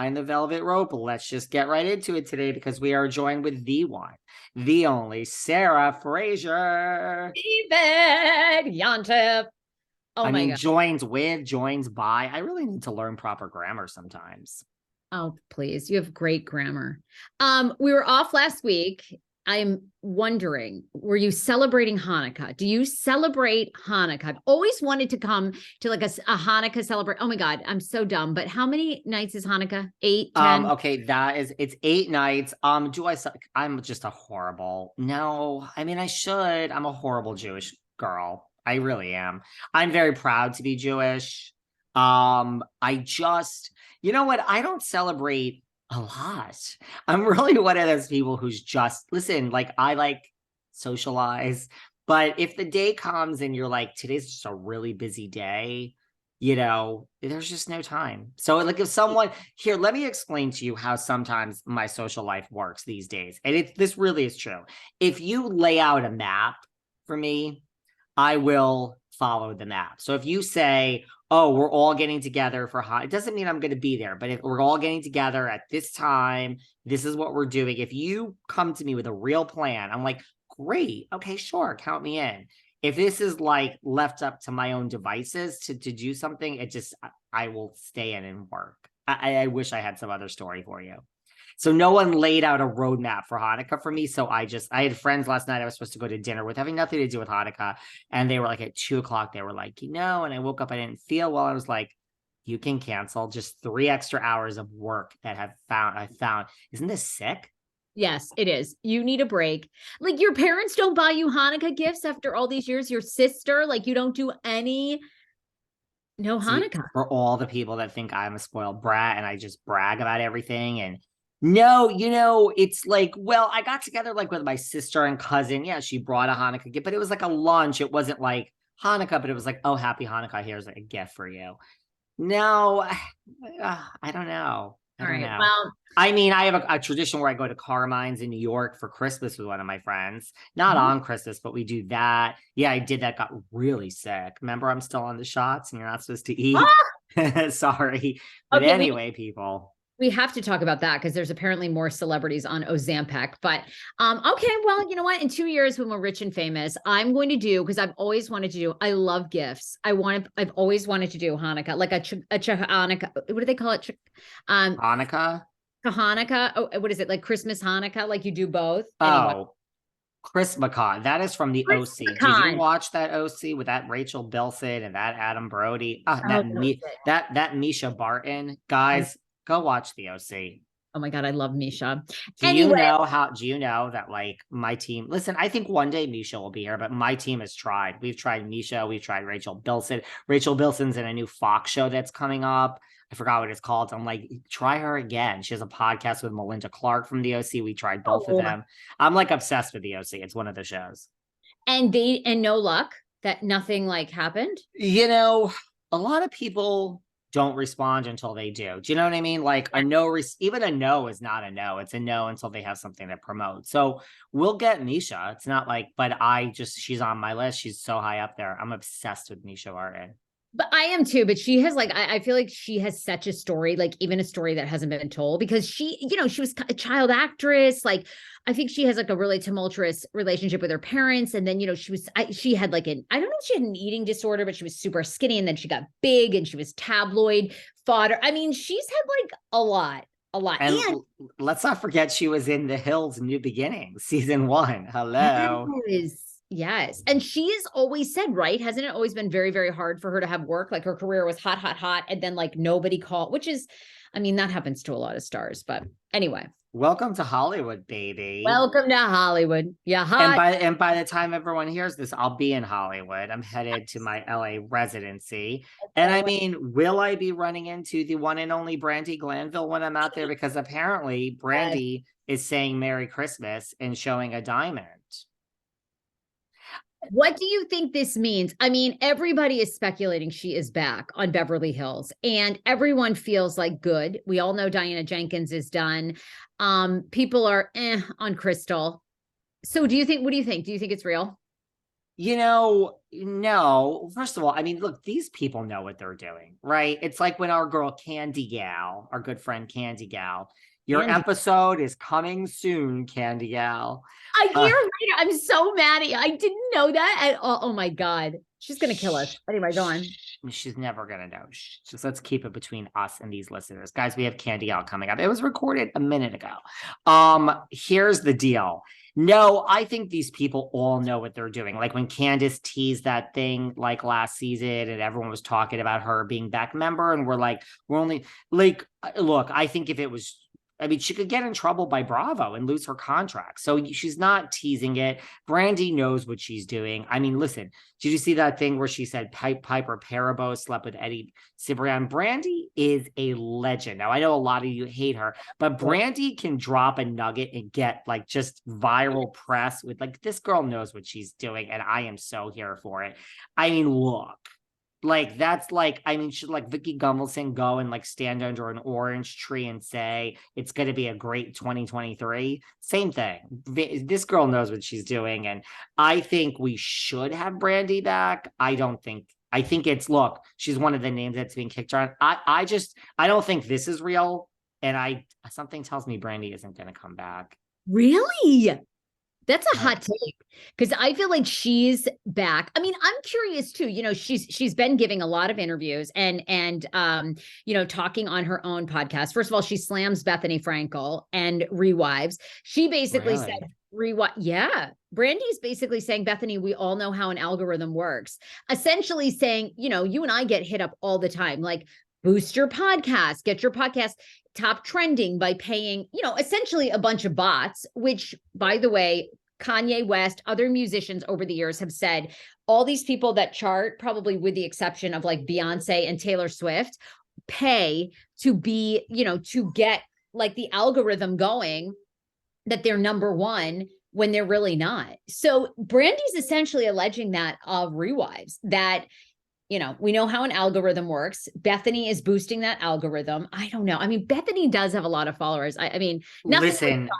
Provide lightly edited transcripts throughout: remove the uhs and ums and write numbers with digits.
behind the velvet rope. Let's just get right into it today because we are joined with the one, the only Sarah Fraser. David Yontef. Oh I my mean, God. joins with, joins by. I really need to learn proper grammar sometimes. Oh, please. You have great grammar. We were off last week. I'm wondering, were you celebrating Hanukkah? Do you celebrate Hanukkah? I've always wanted to come to like a Hanukkah celebrate. Oh my God, I'm so dumb. But how many nights is Hanukkah? 8, 10? Okay, it's 8 nights. I'm just a horrible. No, I mean I should. I'm a horrible Jewish girl. I really am. I'm very proud to be Jewish. I just, you know what? I don't celebrate a lot. I'm really one of those people who's just listen, like I like socialize, but if the day comes and you're like, today's just a really busy day, there's just no time. So like if someone here, let me explain to you how sometimes my social life works these days. And this really is true. If you lay out a map for me, I will follow the map. So if you say, oh, we're all getting together for hot, it doesn't mean I'm going to be there, but if we're all getting together at this time, this is what we're doing. If you come to me with a real plan, I'm like, great. Okay, sure. Count me in. If this is like left up to my own devices to do something, I will stay in and work. I wish I had some other story for you. So no one laid out a roadmap for Hanukkah for me. So I had friends last night I was supposed to go to dinner with having nothing to do with Hanukkah. And they were like at 2:00, they were like, and I woke up, I didn't feel well. I was like, you can cancel just 3 extra hours of work that I found. Isn't this sick? Yes, it is. You need a break. Like your parents don't buy you Hanukkah gifts after all these years. Your sister, like you don't do no Hanukkah. For all the people that think I'm a spoiled brat and I just brag about everything. And no, it's like, well, I got together like with my sister and cousin. Yeah, she brought a Hanukkah gift, but it was like a lunch. It wasn't like Hanukkah, but it was like, oh, happy Hanukkah. Here's a gift for you. No, I don't know. I All don't right. know. Well, I mean, I have a tradition where I go to Carmine's in New York for Christmas with one of my friends. Not on Christmas, but we do that. Yeah, I did that. Got really sick. Remember, I'm still on the shots and you're not supposed to eat. Sorry. But okay, anyway, people. we have to talk about that because there's apparently more celebrities on Ozempic. But okay, well, you know what? In 2 years, when we're rich and famous, I'm going to do because I've always wanted to do. I love gifts. I've always wanted to do Hanukkah, like a Hanukkah. What do they call it? Hanukkah. Hanukkah. Oh, what is it? Like Christmas Hanukkah? Like you do both? Anyway. Oh, Chris McCon. That is from the Chris OC. Did you McCon. watch that OC with that Rachel Bilson and that Adam Brody? Oh, That Misha Barton. Guys, go watch the OC. oh my God, I love Misha. Do you know that like my team, listen, I think one day Misha will be here, but my team has tried. We've tried Misha, we've tried Rachel Bilson. Rachel Bilson's in a new Fox show that's coming up. I forgot what it's called. I'm like, try her again. She has a podcast with Melinda Clark from the OC. We tried both of them. I'm like obsessed with the OC. It's one of the shows. And no luck that nothing like happened. A lot of people don't respond until they do. Do you know what I mean? Like even a no is not a no. It's a no until they have something to promote. So we'll get Misha. It's not like, but she's on my list. She's so high up there. I'm obsessed with Misha Barton. But I am too. But she has like, I feel like she has such a story, like even a story that hasn't been told because she was a child actress. Like, I think she has like a really tumultuous relationship with her parents. And then, she had like I don't know if she had an eating disorder, but she was super skinny. And then she got big and she was tabloid fodder. I mean, she's had like a lot. And let's not forget she was in The Hills New Beginnings, season 1. Hello. Yes. And she has always said, right? Hasn't it always been very, very hard for her to have work? Like her career was hot. And then like nobody called, which is, I mean, that happens to a lot of stars. But anyway. Welcome to Hollywood, baby. Welcome to Hollywood. Yeah. Hot. And by the time everyone hears this, I'll be in Hollywood. I'm headed to my LA residency. And I mean, will I be running into the one and only Brandi Glanville when I'm out there? Because apparently Brandi is saying Merry Christmas and showing a diamond. What do you think this means? I mean, everybody is speculating she is back on Beverly Hills and everyone feels like good. We all know Diana Jenkins is done. People are on Crystal. So what do you think? Do you think it's real? No. First of all, I mean, look, these people know what they're doing, right? It's like when our girl Candy Gal, our good friend Candy Gal, your Andy. episode is coming soon, Candy Gal. A Uh, year later, I'm so mad at you. I didn't know that at all. Oh my God. She's gonna kill us. Anyway, go on. she's never gonna know. Just let's keep it between us and these listeners, guys. We have Candy Gal coming up. It was recorded a minute ago. Here's the deal. No, I think these people all know what they're doing. Like when Candace teased that thing like last season, and everyone was talking about her being back member, and we're like, we're only like, look, I think if it was. I mean, she could get in trouble by Bravo and lose her contract. So she's not teasing it. Brandi knows what she's doing. I mean, listen, did you see that thing where she said Piper Parabo slept with Eddie Cibrian? Brandi is a legend. Now, I know a lot of you hate her, but Brandi can drop a nugget and get like just viral press with like, this girl knows what she's doing. And I am so here for it. I mean, look. Like that's like, I mean, should like Vicky Gunvalson go and like stand under an orange tree and say it's going to be a great 2023? Same thing. This girl knows what she's doing, and I think we should have Brandi back. I don't think. I think it's look. She's one of the names that's being kicked around. I don't think this is real, and something tells me Brandi isn't going to come back. Really? That's a hot take because I feel like she's back. I mean, I'm curious too. She's been giving a lot of interviews and talking on her own podcast. First of all, she slams Bethenny Frankel and ReWives. She basically said ReWives. Yeah, Brandy's basically saying, Bethenny, we all know how an algorithm works. Essentially saying, you and I get hit up all the time, like boost your podcast, get your podcast top trending by paying, essentially a bunch of bots, which, by the way, Kanye West, other musicians over the years have said all these people that chart, probably with the exception of like Beyonce and Taylor Swift, pay to be, to get like the algorithm going that they're number one when they're really not. So Brandy's essentially alleging that of ReWives, that we know how an algorithm works. Bethenny is boosting that algorithm. I don't know. I mean, Bethenny does have a lot of followers. I mean, Listen,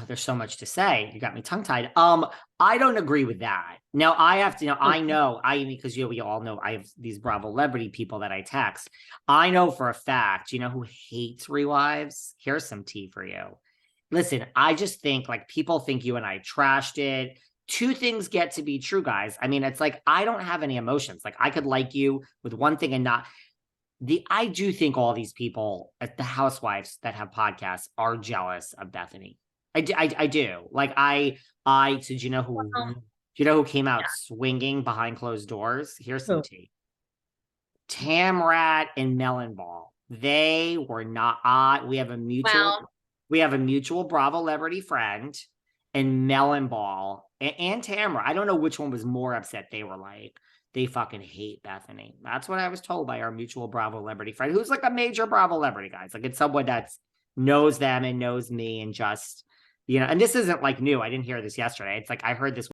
there's so much to say. You got me tongue tied. I don't agree with that. Now I have to, because we all know I have these Bravo celebrity people that I text. I know for a fact, who hates ReWives? Here's some tea for you. Listen, I just think like people think you and I trashed it. Two things get to be true, guys. I mean, it's like, I don't have any emotions. Like I could like you with one thing and not I do think all these people at the housewives that have podcasts are jealous of Bethenny. I do. Like so do you know who came out swinging behind closed doors? Here's some tea. Tamrat and Melonball. They were not we have a mutual Bravo celebrity friend, and Melonball and Tamra. I don't know which one was more upset. They were like, they fucking hate Bethenny. That's what I was told by our mutual Bravo celebrity friend, who's like a major Bravo celebrity, guys. Like it's someone that knows them and knows me and just, and this isn't like new. I didn't hear this yesterday. It's like I heard this